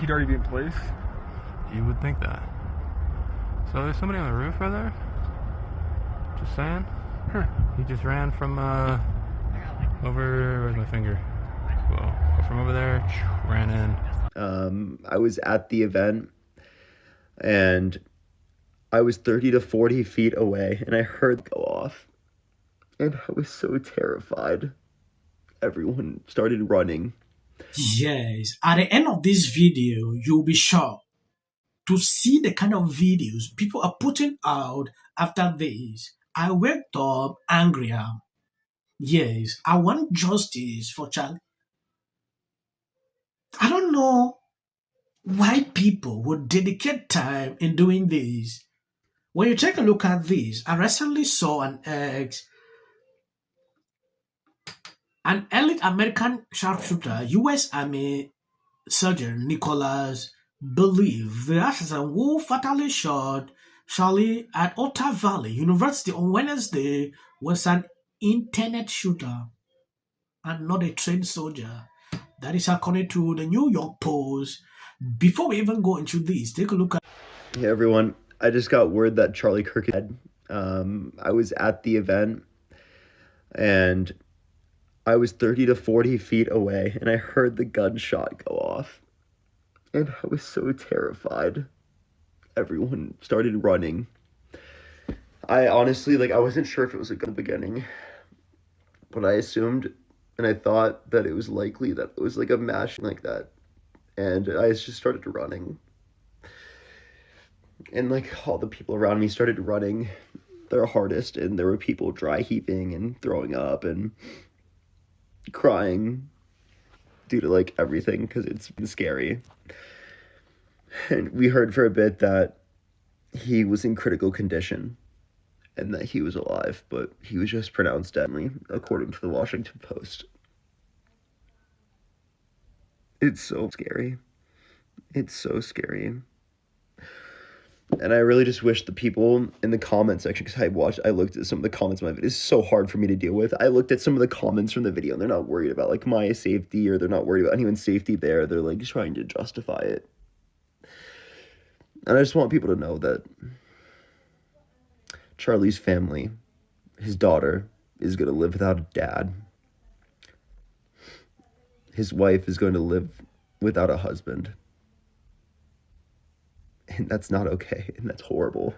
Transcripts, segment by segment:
he'd already be in place? You would think that. So there's somebody on the roof right there? Just saying. Huh. He just ran from over, where's my finger? Well, from over there, ran in. I was at the event and I was 30 to 40 feet away and I heard it go off and I was so terrified. Everyone started running. Yes, at the end of this video, you'll be shocked to see the kind of videos people are putting out after this. I wake up angrier. Yes, I want justice for Charlie. I don't know why people would dedicate time in doing this. When you take a look at this, I recently saw an elite American sharpshooter, U.S. Army Surgeon Nicholas believed the assassin who fatally shot Charlie at Otter Valley University on Wednesday was an internet shooter and not a trained soldier. That is according to the New York Post. Before we even go into this, take a look at... Hey everyone, I just got word that Charlie Kirk is dead. I was at the event and I was 30 to 40 feet away and I heard the gunshot go off and I was so terrified. Everyone started running. I honestly, I wasn't sure if it was a gun in the beginning, but I assumed and I thought that it was likely that it was like a mash like that. And I just started running. And all the people around me started running their hardest and there were people dry heaving and throwing up and crying due to everything because it's been scary. And we heard for a bit that he was in critical condition and that he was alive, but he was just pronounced dead, according to the Washington Post. It's so scary. It's so scary. And I really just wish the people in the comment section, because I looked at some of the comments of my video. It's so hard for me to deal with. I looked at some of the comments from the video and they're not worried about my safety or they're not worried about anyone's safety there. They're trying to justify it. And I just want people to know that Charlie's family, his daughter, is going to live without a dad. His wife is going to live without a husband. And that's not okay, and that's horrible.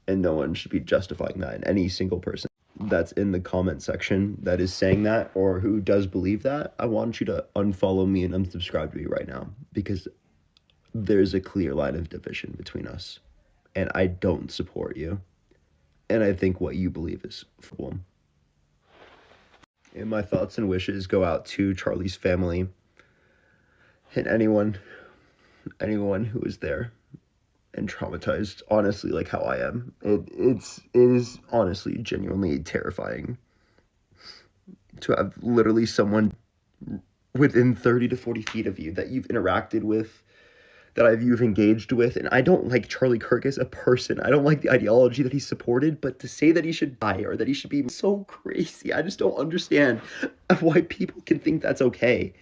And no one should be justifying that. And any single person that's in the comment section that is saying that or who does believe that, I want you to unfollow me and unsubscribe to me right now because there's a clear line of division between us. And I don't support you. And I think what you believe is fool. And my thoughts and wishes go out to Charlie's family and anyone who was there and traumatized, honestly, how I am. It is honestly, genuinely terrifying to have literally someone within 30 to 40 feet of you that you've interacted with, that you've engaged with. And I don't like Charlie Kirk as a person. I don't like the ideology that he supported, but to say that he should die or that he should be so crazy, I just don't understand why people can think that's okay.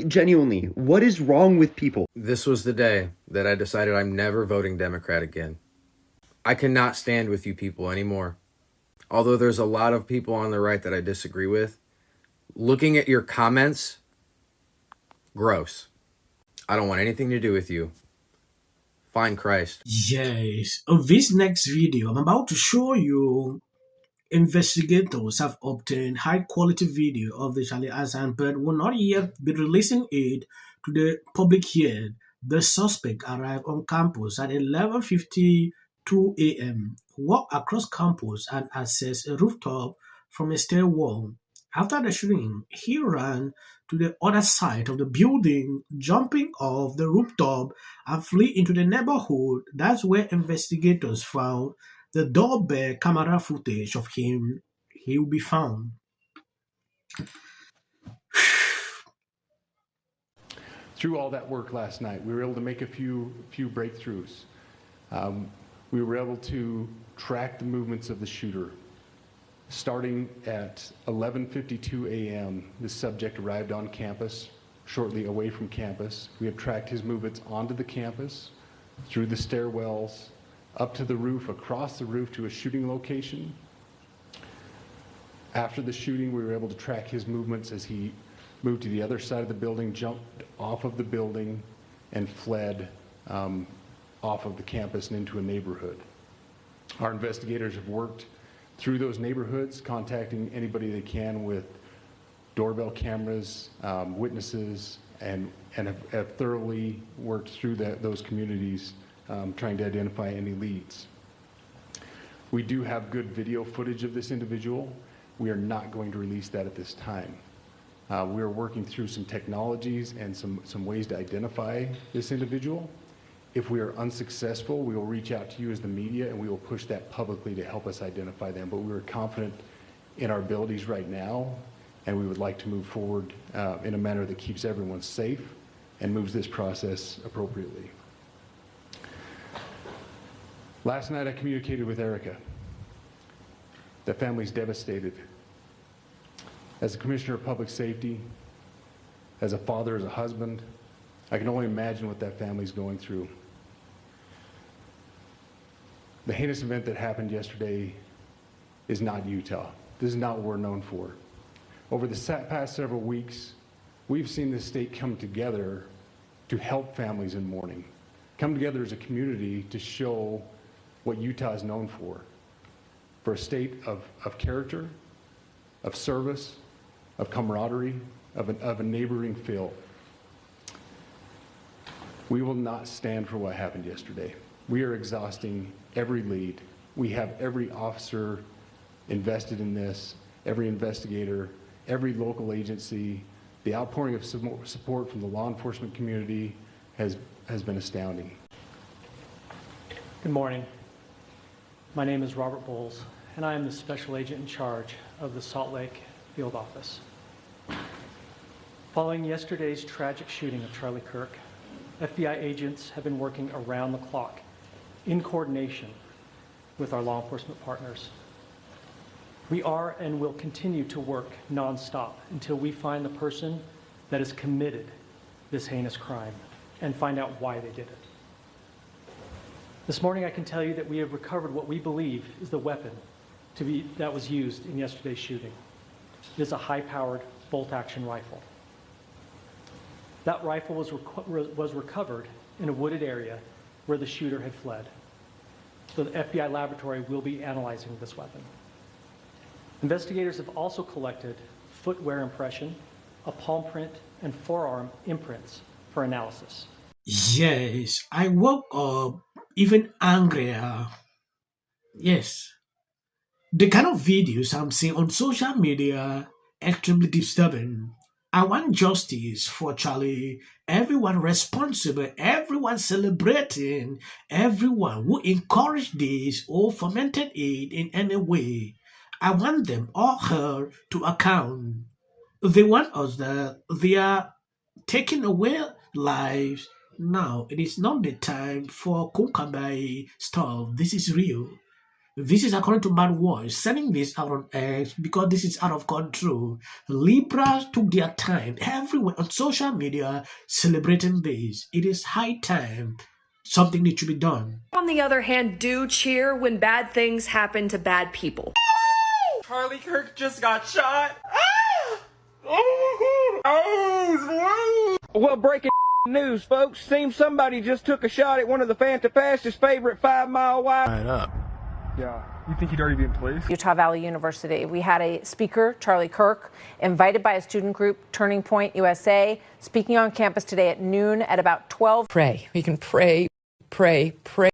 Genuinely, what is wrong with people? This was the day that I decided I'm never voting Democrat again. I cannot stand with you people anymore. Although there's a lot of people on the right that I disagree with, looking at your comments, gross. I don't want anything to do with you. Find Christ. Yes, in this next video, I'm about to show you investigators have obtained high-quality video of the Charlie assassin, but will not yet be releasing it to the public yet. The suspect arrived on campus at 11:52 a.m., walked across campus and accessed a rooftop from a stairwell. After the shooting, he ran to the other side of the building, jumping off the rooftop and flee into the neighborhood. That's where investigators found the doorbell camera footage of him. He will be found. Through all that work last night, we were able to make a few breakthroughs. We were able to track the movements of the shooter. Starting at 11:52 a.m., the subject arrived on campus shortly away from campus. We have tracked his movements onto the campus, through the stairwells, up to the roof, across the roof to a shooting location. After the shooting, we were able to track his movements as he moved to the other side of the building, jumped off of the building, and fled off of the campus and into a neighborhood. Our investigators have worked through those neighborhoods, contacting anybody they can with doorbell cameras, witnesses, and have thoroughly worked through those communities, trying to identify any leads. We do have good video footage of this individual. We are not going to release that at this time. We are working through some technologies and some ways to identify this individual. If we are unsuccessful, we will reach out to you as the media and we will push that publicly to help us identify them. But we are confident in our abilities right now, and we would like to move forward in a manner that keeps everyone safe and moves this process appropriately. Last night I communicated with Erica. The family's devastated. As a commissioner of public safety, as a father, as a husband, I can only imagine what that family's going through. The heinous event that happened yesterday is not Utah. This is not what we're known for. Over the past several weeks, we've seen this state come together to help families in mourning, come together as a community to show what Utah is known for a state of character, of service, of camaraderie, of a neighboring feel. We will not stand for what happened yesterday. We are exhausting every lead. We have every officer invested in this, every investigator, every local agency. The outpouring of support from the law enforcement community has been astounding. Good morning. My name is Robert Bowles, and I am the special agent in charge of the Salt Lake field office. Following yesterday's tragic shooting of Charlie Kirk, FBI agents have been working around the clock in coordination with our law enforcement partners. We are and will continue to work nonstop until we find the person that has committed this heinous crime and find out why they did it. This morning I can tell you that we have recovered what we believe is the weapon that was used in yesterday's shooting. It is a high-powered bolt-action rifle. That rifle was recovered in a wooded area where the shooter had fled. So the FBI laboratory will be analyzing this weapon. Investigators have also collected footwear impression, a palm print, and forearm imprints for analysis. Yes, I woke up even angrier. Yes. The kind of videos I'm seeing on social media extremely disturbing. I want justice for Charlie, everyone responsible, everyone celebrating, everyone who encouraged this or fomented it in any way. I want them or her to account. They want us that they are taking away lives. Now, it is not the time for Kunkabai stuff. This is real. This is according to Matt Walsh, sending this out on X because this is out of control. Libras took their time everywhere on social media celebrating this. It is high time. Something needs to be done. On the other hand, do cheer when bad things happen to bad people. Charlie Kirk just got shot. Well, breaking news, folks. Seems somebody just took a shot at one of the Fantafast's favorite 5-mile wide. Right up. Yeah. You think he'd already be in place? Utah Valley University. We had a speaker, Charlie Kirk, invited by a student group, Turning Point USA, speaking on campus today at noon at about 12. Pray. We can pray, pray, pray.